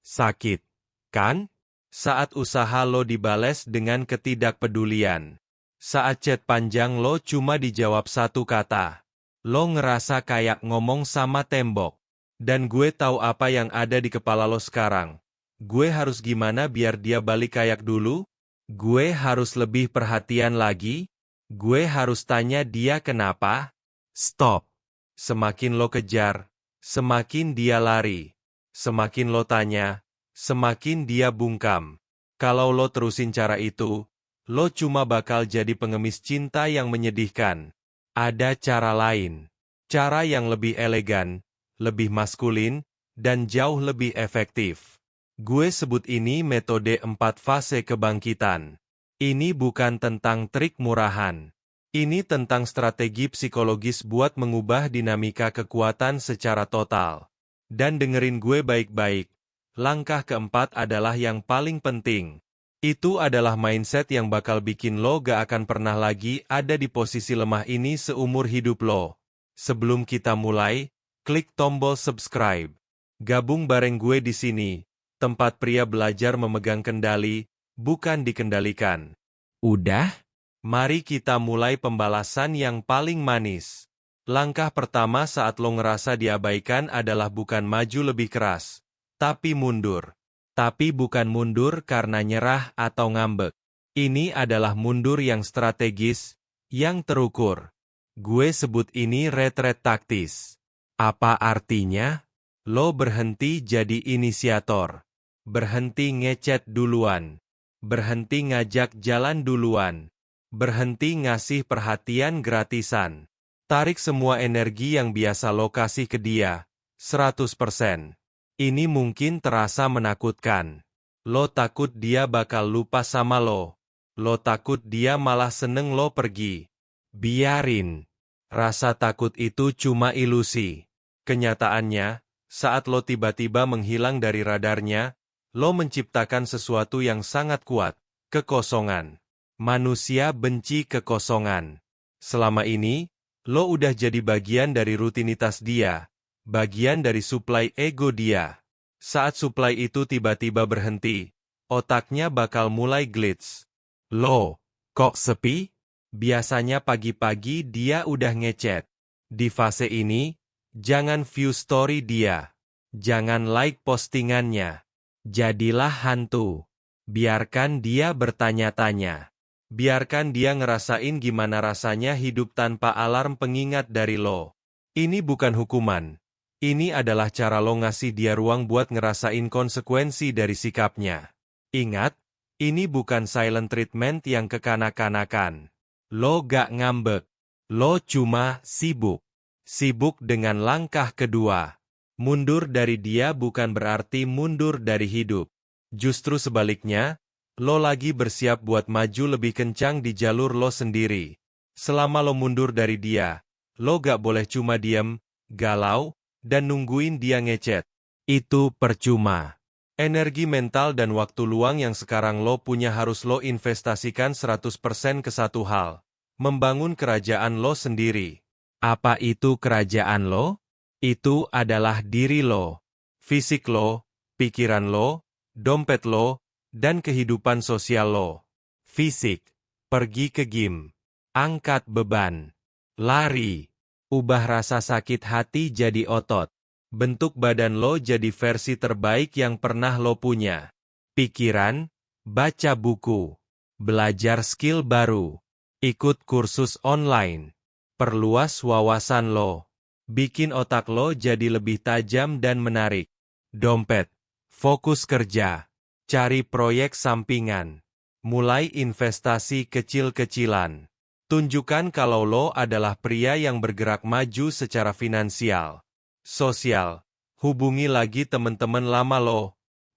Sakit, kan? Saat usaha lo dibales dengan ketidakpedulian. Saat chat panjang lo cuma dijawab satu kata. Lo ngerasa kayak ngomong sama tembok. Dan gue tahu apa yang ada di kepala lo sekarang. Gue harus gimana biar dia balik kayak dulu? Gue harus lebih perhatian lagi? Gue harus tanya dia kenapa? Stop. Semakin lo kejar, semakin dia lari. Semakin lo tanya, semakin dia bungkam. Kalau lo terusin cara itu, lo cuma bakal jadi pengemis cinta yang menyedihkan. Ada cara lain. Cara yang lebih elegan, lebih maskulin, dan jauh lebih efektif. Gue sebut ini metode 4 fase kebangkitan. Ini bukan tentang trik murahan. Ini tentang strategi psikologis buat mengubah dinamika kekuatan secara total. Dan dengerin gue baik-baik. Langkah keempat adalah yang paling penting. Itu adalah mindset yang bakal bikin lo gak akan pernah lagi ada di posisi lemah ini seumur hidup lo. Sebelum kita mulai, klik tombol subscribe. Gabung bareng gue di sini. Tempat pria belajar memegang kendali, bukan dikendalikan. Udah? Mari kita mulai pembalasan yang paling manis. Langkah pertama saat lo ngerasa diabaikan adalah bukan maju lebih keras, tapi mundur. Tapi bukan mundur karena nyerah atau ngambek. Ini adalah mundur yang strategis, yang terukur. Gue sebut ini retret taktis. Apa artinya? Lo berhenti jadi inisiator. Berhenti ngechat duluan. Berhenti ngajak jalan duluan. Berhenti ngasih perhatian gratisan. Tarik semua energi yang biasa lo kasih ke dia, 100%. Ini mungkin terasa menakutkan. Lo takut dia bakal lupa sama lo. Lo takut dia malah seneng lo pergi. Biarin. Rasa takut itu cuma ilusi. Kenyataannya, saat lo tiba-tiba menghilang dari radarnya, lo menciptakan sesuatu yang sangat kuat, kekosongan. Manusia benci kekosongan. Selama ini, lo udah jadi bagian dari rutinitas dia, bagian dari suplai ego dia. Saat suplai itu tiba-tiba berhenti, otaknya bakal mulai glitch. Lo, kok sepi? Biasanya pagi-pagi dia udah ngechat. Di fase ini, jangan view story dia. Jangan like postingannya. Jadilah hantu. Biarkan dia bertanya-tanya. Biarkan dia ngerasain gimana rasanya hidup tanpa alarm pengingat dari lo. Ini bukan hukuman. Ini adalah cara lo ngasih dia ruang buat ngerasain konsekuensi dari sikapnya. Ingat, ini bukan silent treatment yang kekanak-kanakan. Lo gak ngambek. Lo cuma sibuk. Sibuk dengan langkah kedua. Mundur dari dia bukan berarti mundur dari hidup. Justru sebaliknya, lo lagi bersiap buat maju lebih kencang di jalur lo sendiri. Selama lo mundur dari dia, lo gak boleh cuma diem, galau, dan nungguin dia ngechat. Itu percuma. Energi mental dan waktu luang yang sekarang lo punya harus lo investasikan 100% ke satu hal. Membangun kerajaan lo sendiri. Apa itu kerajaan lo? Itu adalah diri lo, fisik lo, pikiran lo, dompet lo, dan kehidupan sosial lo. Fisik, pergi ke gym, angkat beban, lari, ubah rasa sakit hati jadi otot. Bentuk badan lo jadi versi terbaik yang pernah lo punya. Pikiran, baca buku, belajar skill baru, ikut kursus online, perluas wawasan lo. Bikin otak lo jadi lebih tajam dan menarik. Dompet, fokus kerja, cari proyek sampingan, mulai investasi kecil-kecilan. Tunjukkan kalau lo adalah pria yang bergerak maju secara finansial. Sosial, hubungi lagi teman-teman lama lo.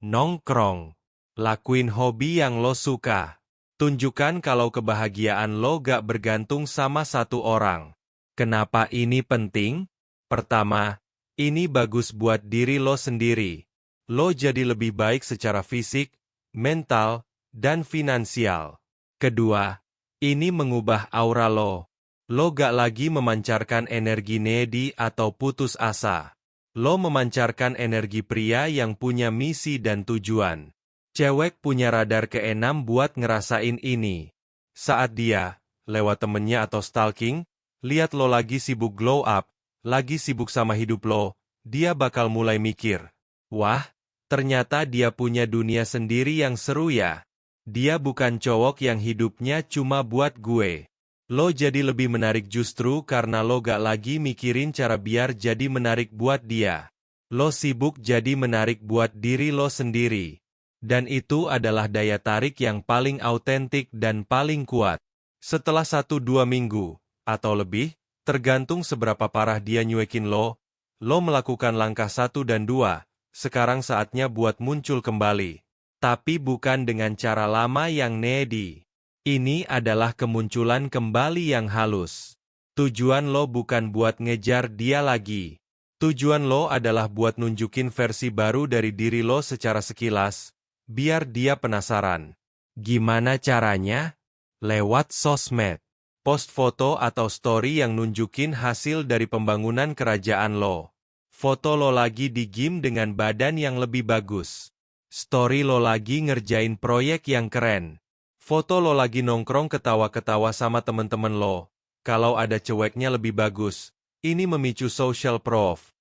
Nongkrong, lakuin hobi yang lo suka. Tunjukkan kalau kebahagiaan lo gak bergantung sama satu orang. Kenapa ini penting? Pertama, ini bagus buat diri lo sendiri. Lo jadi lebih baik secara fisik, mental, dan finansial. Kedua, ini mengubah aura lo. Lo gak lagi memancarkan energi needy atau putus asa. Lo memancarkan energi pria yang punya misi dan tujuan. Cewek punya radar keenam buat ngerasain ini. Saat dia, lewat temennya atau stalking, lihat lo lagi sibuk glow up, lagi sibuk sama hidup lo, dia bakal mulai mikir, wah, ternyata dia punya dunia sendiri yang seru ya. Dia bukan cowok yang hidupnya cuma buat gue. Lo jadi lebih menarik justru karena lo gak lagi mikirin cara biar jadi menarik buat dia. Lo sibuk jadi menarik buat diri lo sendiri. Dan itu adalah daya tarik yang paling autentik dan paling kuat. Setelah 1-2 minggu, atau lebih, tergantung seberapa parah dia nyuekin lo melakukan langkah 1 dan 2, sekarang saatnya buat muncul kembali. Tapi bukan dengan cara lama yang needy. Ini adalah kemunculan kembali yang halus. Tujuan lo bukan buat ngejar dia lagi. Tujuan lo adalah buat nunjukin versi baru dari diri lo secara sekilas, biar dia penasaran. Gimana caranya? Lewat sosmed. Post foto atau story yang nunjukin hasil dari pembangunan kerajaan lo. Foto lo lagi di gym dengan badan yang lebih bagus. Story lo lagi ngerjain proyek yang keren. Foto lo lagi nongkrong ketawa-ketawa sama temen-temen lo. Kalau ada ceweknya lebih bagus, ini memicu social proof.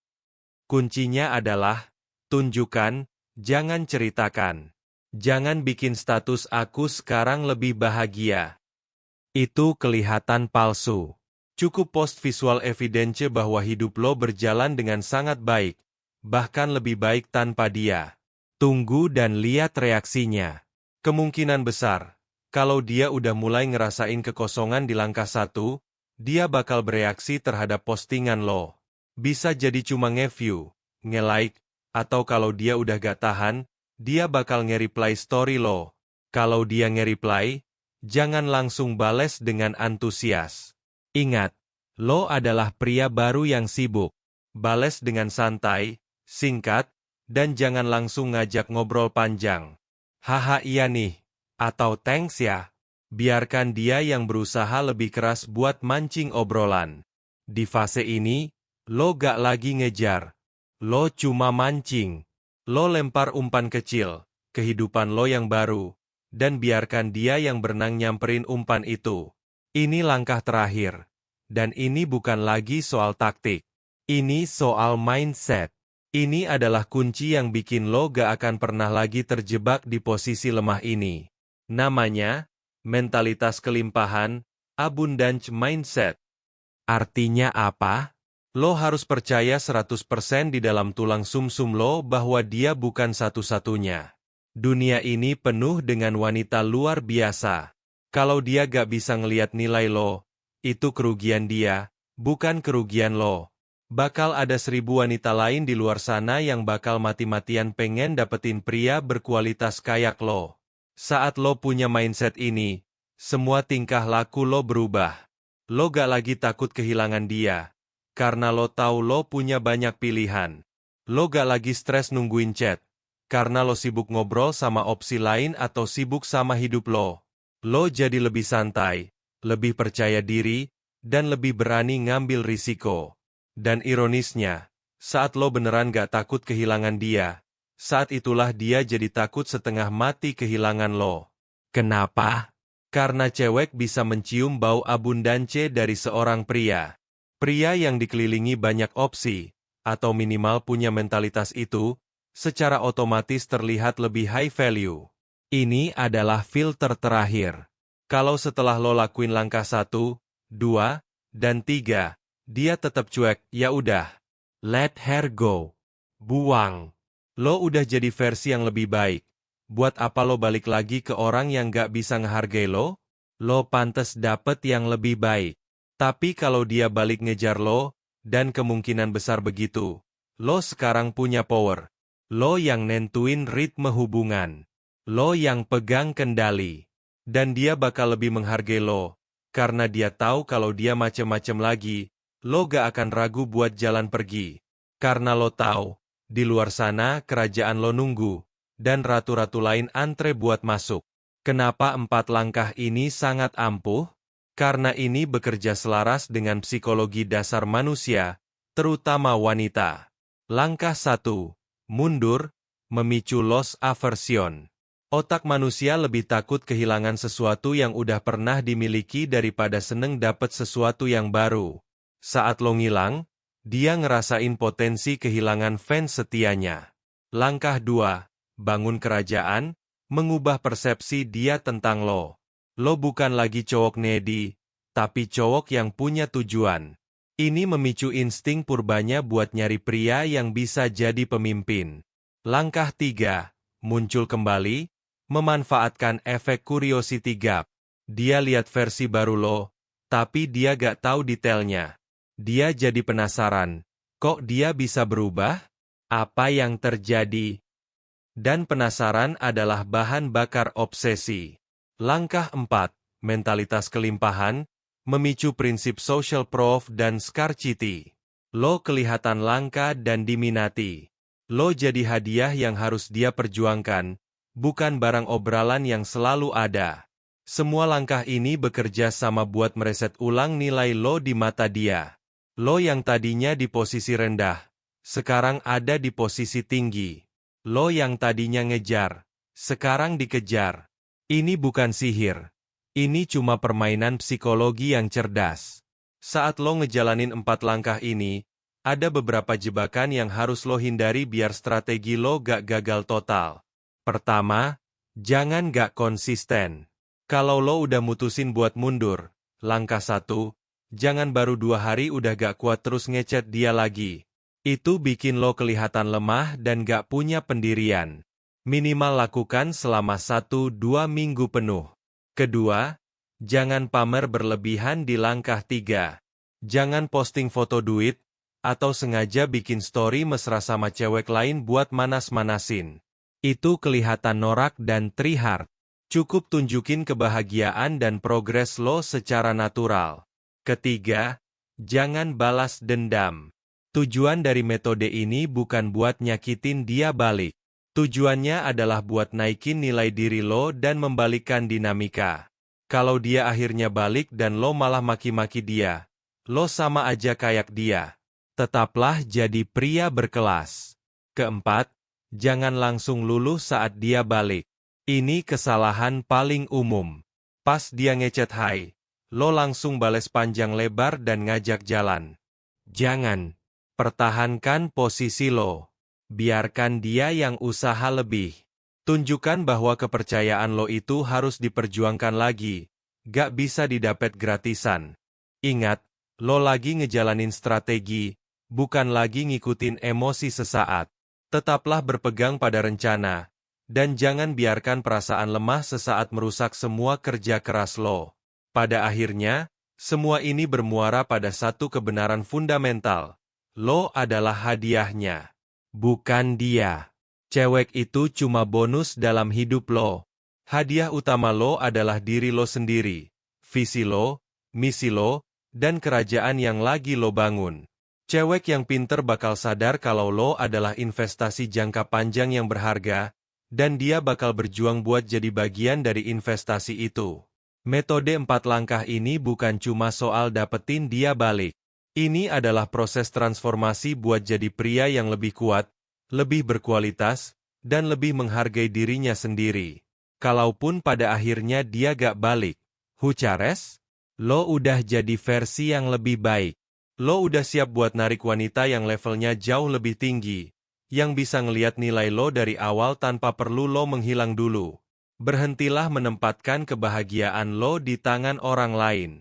Kuncinya adalah, tunjukkan, jangan ceritakan. Jangan bikin status aku sekarang lebih bahagia. Itu kelihatan palsu. Cukup post visual evidence bahwa hidup lo berjalan dengan sangat baik, bahkan lebih baik tanpa dia. Tunggu dan lihat reaksinya. Kemungkinan besar, kalau dia udah mulai ngerasain kekosongan di langkah 1, dia bakal bereaksi terhadap postingan lo. Bisa jadi cuma nge-view, nge-like, atau kalau dia udah gak tahan, dia bakal nge-reply story lo. Kalau dia nge-reply, jangan langsung bales dengan antusias. Ingat, lo adalah pria baru yang sibuk. Bales dengan santai, singkat, dan jangan langsung ngajak ngobrol panjang. Haha iya nih. Atau thanks ya. Biarkan dia yang berusaha lebih keras buat mancing obrolan. Di fase ini, lo gak lagi ngejar. Lo cuma mancing. Lo lempar umpan kecil, kehidupan lo yang baru, dan biarkan dia yang berenang nyamperin umpan itu. Ini langkah terakhir. Dan ini bukan lagi soal taktik. Ini soal mindset. Ini adalah kunci yang bikin lo gak akan pernah lagi terjebak di posisi lemah ini. Namanya, mentalitas kelimpahan, abundance mindset. Artinya apa? Lo harus percaya 100% di dalam tulang sumsum lo bahwa dia bukan satu-satunya. Dunia ini penuh dengan wanita luar biasa. Kalau dia gak bisa ngeliat nilai lo, itu kerugian dia, bukan kerugian lo. Bakal ada 1000 wanita lain di luar sana yang bakal mati-matian pengen dapetin pria berkualitas kayak lo. Saat lo punya mindset ini, semua tingkah laku lo berubah. Lo gak lagi takut kehilangan dia, karena lo tahu lo punya banyak pilihan. Lo gak lagi stres nungguin chat, karena lo sibuk ngobrol sama opsi lain atau sibuk sama hidup lo. Lo jadi lebih santai, lebih percaya diri, dan lebih berani ngambil risiko. Dan ironisnya, saat lo beneran gak takut kehilangan dia, saat itulah dia jadi takut setengah mati kehilangan lo. Kenapa? Karena cewek bisa mencium bau abundance dari seorang pria. Pria yang dikelilingi banyak opsi, atau minimal punya mentalitas itu, secara otomatis terlihat lebih high value. Ini adalah filter terakhir. Kalau setelah lo lakuin langkah 1, 2, dan 3, dia tetap cuek, ya udah. Let her go. Buang. Lo udah jadi versi yang lebih baik. Buat apa lo balik lagi ke orang yang gak bisa ngehargai lo? Lo pantes dapet yang lebih baik. Tapi kalau dia balik ngejar lo, dan kemungkinan besar begitu, lo sekarang punya power. Lo yang nentuin ritme hubungan. Lo yang pegang kendali. Dan dia bakal lebih menghargai lo. Karena dia tahu kalau dia macem-macem lagi, lo gak akan ragu buat jalan pergi. Karena lo tahu, di luar sana kerajaan lo nunggu, dan ratu-ratu lain antre buat masuk. Kenapa 4 langkah ini sangat ampuh? Karena ini bekerja selaras dengan psikologi dasar manusia, terutama wanita. Langkah 1. Mundur, memicu loss aversion. Otak manusia lebih takut kehilangan sesuatu yang udah pernah dimiliki daripada seneng dapet sesuatu yang baru. Saat lo ngilang, dia ngerasain potensi kehilangan fans setianya. Langkah 2. Bangun kerajaan, mengubah persepsi dia tentang lo. Lo bukan lagi cowok nedi, tapi cowok yang punya tujuan. Ini memicu insting purbanya buat nyari pria yang bisa jadi pemimpin. Langkah 3. Muncul kembali, memanfaatkan efek curiosity gap. Dia lihat versi baru lo, tapi dia gak tahu detailnya. Dia jadi penasaran, kok dia bisa berubah? Apa yang terjadi? Dan penasaran adalah bahan bakar obsesi. Langkah 4. Mentalitas kelimpahan, memicu prinsip social proof dan scarcity. Lo kelihatan langka dan diminati. Lo jadi hadiah yang harus dia perjuangkan, bukan barang obrolan yang selalu ada. Semua langkah ini bekerja sama buat mereset ulang nilai lo di mata dia. Lo yang tadinya di posisi rendah, sekarang ada di posisi tinggi. Lo yang tadinya ngejar, sekarang dikejar. Ini bukan sihir. Ini cuma permainan psikologi yang cerdas. Saat lo ngejalanin 4 langkah ini, ada beberapa jebakan yang harus lo hindari biar strategi lo gak gagal total. Pertama, jangan gak konsisten. Kalau lo udah mutusin buat mundur, langkah 1, jangan baru 2 hari udah gak kuat terus ngechat dia lagi. Itu bikin lo kelihatan lemah dan gak punya pendirian. Minimal lakukan selama 1-2 minggu penuh. Kedua, jangan pamer berlebihan di langkah 3. Jangan posting foto duit, atau sengaja bikin story mesra sama cewek lain buat manas-manasin. Itu kelihatan norak dan tryhard. Cukup tunjukin kebahagiaan dan progres lo secara natural. Ketiga, jangan balas dendam. Tujuan dari metode ini bukan buat nyakitin dia balik. Tujuannya adalah buat naikin nilai diri lo dan membalikkan dinamika. Kalau dia akhirnya balik dan lo malah maki-maki dia, lo sama aja kayak dia. Tetaplah jadi pria berkelas. Keempat, jangan langsung luluh saat dia balik. Ini kesalahan paling umum. Pas dia ngechat hai, lo langsung bales panjang lebar dan ngajak jalan. Jangan. Pertahankan posisi lo. Biarkan dia yang usaha lebih. Tunjukkan bahwa kepercayaan lo itu harus diperjuangkan lagi. Gak bisa didapat gratisan. Ingat, lo lagi ngejalanin strategi, bukan lagi ngikutin emosi sesaat. Tetaplah berpegang pada rencana, dan jangan biarkan perasaan lemah sesaat merusak semua kerja keras lo. Pada akhirnya, semua ini bermuara pada satu kebenaran fundamental. Lo adalah hadiahnya, bukan dia. Cewek itu cuma bonus dalam hidup lo. Hadiah utama lo adalah diri lo sendiri, visi lo, misi lo, dan kerajaan yang lagi lo bangun. Cewek yang pinter bakal sadar kalau lo adalah investasi jangka panjang yang berharga, dan dia bakal berjuang buat jadi bagian dari investasi itu. Metode 4 langkah ini bukan cuma soal dapetin dia balik. Ini adalah proses transformasi buat jadi pria yang lebih kuat, lebih berkualitas, dan lebih menghargai dirinya sendiri. Kalaupun pada akhirnya dia gak balik, hucares, lo udah jadi versi yang lebih baik. Lo udah siap buat narik wanita yang levelnya jauh lebih tinggi, yang bisa ngeliat nilai lo dari awal tanpa perlu lo menghilang dulu. Berhentilah menempatkan kebahagiaan lo di tangan orang lain.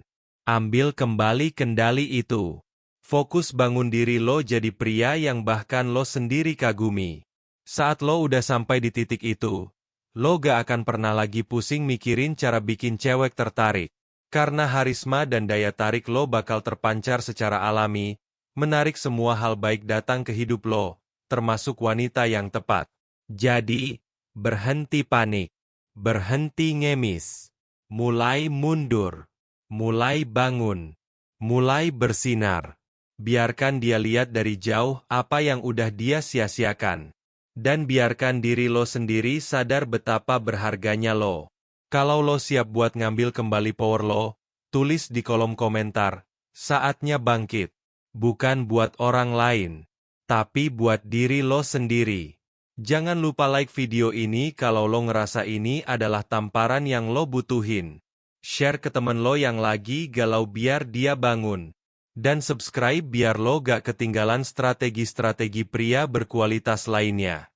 Ambil kembali kendali itu. Fokus bangun diri lo jadi pria yang bahkan lo sendiri kagumi. Saat lo udah sampai di titik itu, lo gak akan pernah lagi pusing mikirin cara bikin cewek tertarik. Karena harisma dan daya tarik lo bakal terpancar secara alami, menarik semua hal baik datang ke hidup lo, termasuk wanita yang tepat. Jadi, berhenti panik, berhenti ngemis, mulai mundur, mulai bangun, mulai bersinar. Biarkan dia lihat dari jauh apa yang udah dia sia-siakan. Dan biarkan diri lo sendiri sadar betapa berharganya lo. Kalau lo siap buat ngambil kembali power lo, tulis di kolom komentar, saatnya bangkit. Bukan buat orang lain, tapi buat diri lo sendiri. Jangan lupa like video ini kalau lo ngerasa ini adalah tamparan yang lo butuhin. Share ke temen lo yang lagi galau biar dia bangun. Dan subscribe biar lo gak ketinggalan strategi-strategi pria berkualitas lainnya.